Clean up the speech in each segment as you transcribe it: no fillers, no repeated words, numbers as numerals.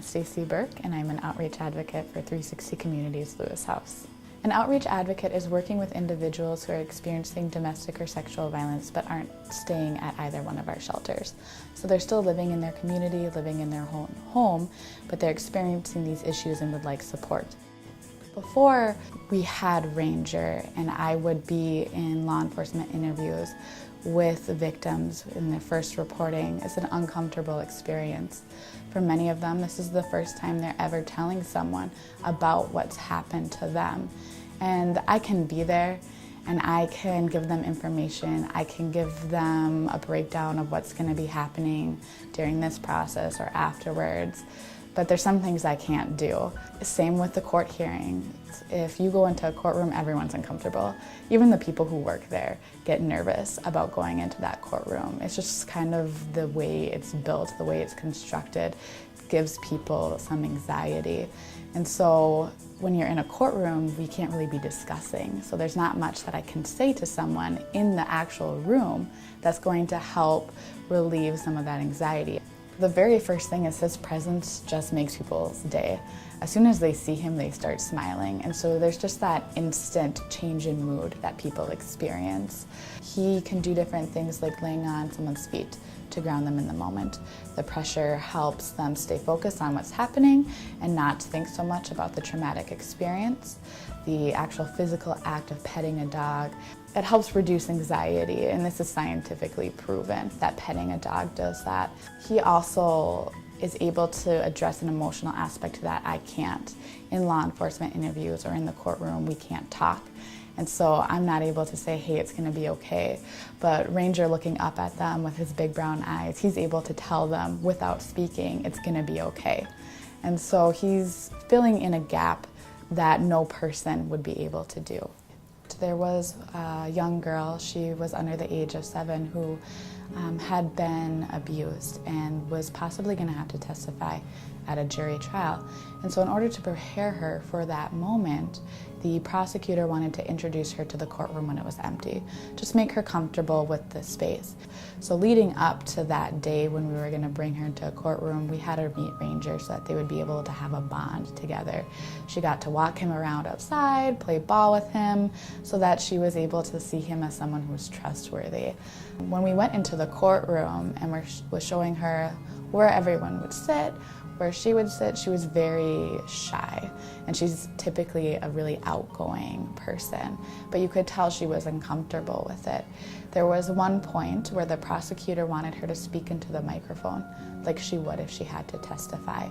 Stacey Burke, and I'm an outreach advocate for 360 Communities Lewis House. An outreach advocate is working with individuals who are experiencing domestic or sexual violence but aren't staying at either one of our shelters. So they're still living in their community, living in their home, but they're experiencing these issues and would like support. Before we had Ranger, and I would be in law enforcement interviews with victims in their first reporting, it's an uncomfortable experience. For many of them, this is the first time they're ever telling someone about what's happened to them. And I can be there and I can give them information. I can give them a breakdown of what's going to be happening during this process or afterwards. But there's some things I can't do. Same with the court hearing. If you go into a courtroom, everyone's uncomfortable. Even the people who work there get nervous about going into that courtroom. It's just kind of the way it's built, the way it's constructed. It gives people some anxiety. And so when you're in a courtroom, we can't really be discussing. So there's not much that I can say to someone in the actual room that's going to help relieve some of that anxiety. The very first thing is his presence just makes people's day. As soon as they see him, they start smiling. And so there's just that instant change in mood that people experience. He can do different things like laying on someone's feet to ground them in the moment. The pressure helps them stay focused on what's happening and not think so much about the traumatic experience. The actual physical act of petting a dog, it helps reduce anxiety, and this is scientifically proven that petting a dog does that. He also is able to address an emotional aspect that I can't. In law enforcement interviews or in the courtroom, we can't talk. And so I'm not able to say, hey, it's gonna be okay. But Ranger, looking up at them with his big brown eyes, he's able to tell them without speaking, it's gonna be okay. And so he's filling in a gap that no person would be able to do. There was a young girl, she was under the age of 7, who had been abused and was possibly going to have to testify at a jury trial. And so in order to prepare her for that moment, the prosecutor wanted to introduce her to the courtroom when it was empty, just make her comfortable with the space. So leading up to that day when we were going to bring her into a courtroom, we had her meet Ranger so that they would be able to have a bond together. She got to walk him around outside, play ball with him, so that she was able to see him as someone who was trustworthy. When we went into the courtroom and was showing her where everyone would sit, where she would sit, she was very shy, and she's typically a really outgoing person, but you could tell she was uncomfortable with it. There was one point where the prosecutor wanted her to speak into the microphone, like she would if she had to testify,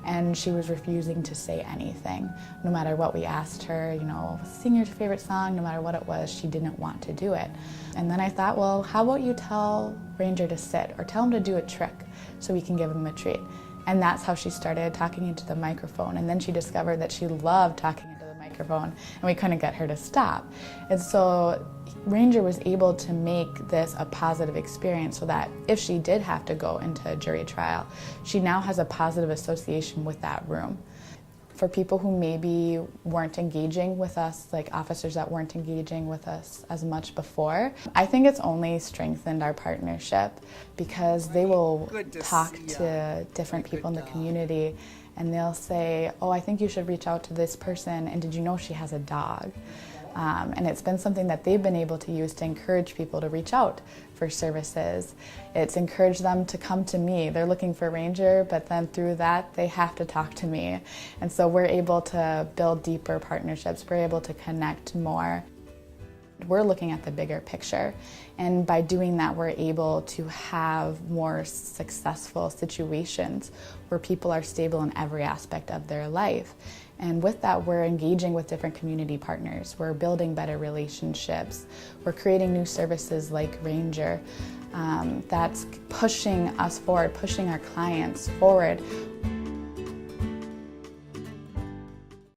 and she was refusing to say anything. No matter what we asked her, sing your favorite song, no matter what it was, she didn't want to do it. And then I thought, well, how about you tell Ranger to sit, or tell him to do a trick so we can give him a treat. And that's how she started talking into the microphone. And then she discovered that she loved talking into the microphone, and we couldn't get her to stop. And so Ranger was able to make this a positive experience so that if she did have to go into a jury trial, she now has a positive association with that room. For people who maybe weren't engaging with us, like officers that weren't engaging with us as much before, I think it's only strengthened our partnership, because they will talk to different people in the community and they'll say, oh, I think you should reach out to this person, and did you know she has a dog? And it's been something that they've been able to use to encourage people to reach out for services. It's encouraged them to come to me. They're looking for Ranger, but then through that, they have to talk to me. And so we're able to build deeper partnerships. We're able to connect more. We're looking at the bigger picture, and by doing that, we're able to have more successful situations where people are stable in every aspect of their life. And with that, we're engaging with different community partners. We're building better relationships. We're creating new services like Ranger that's pushing us forward, pushing our clients forward.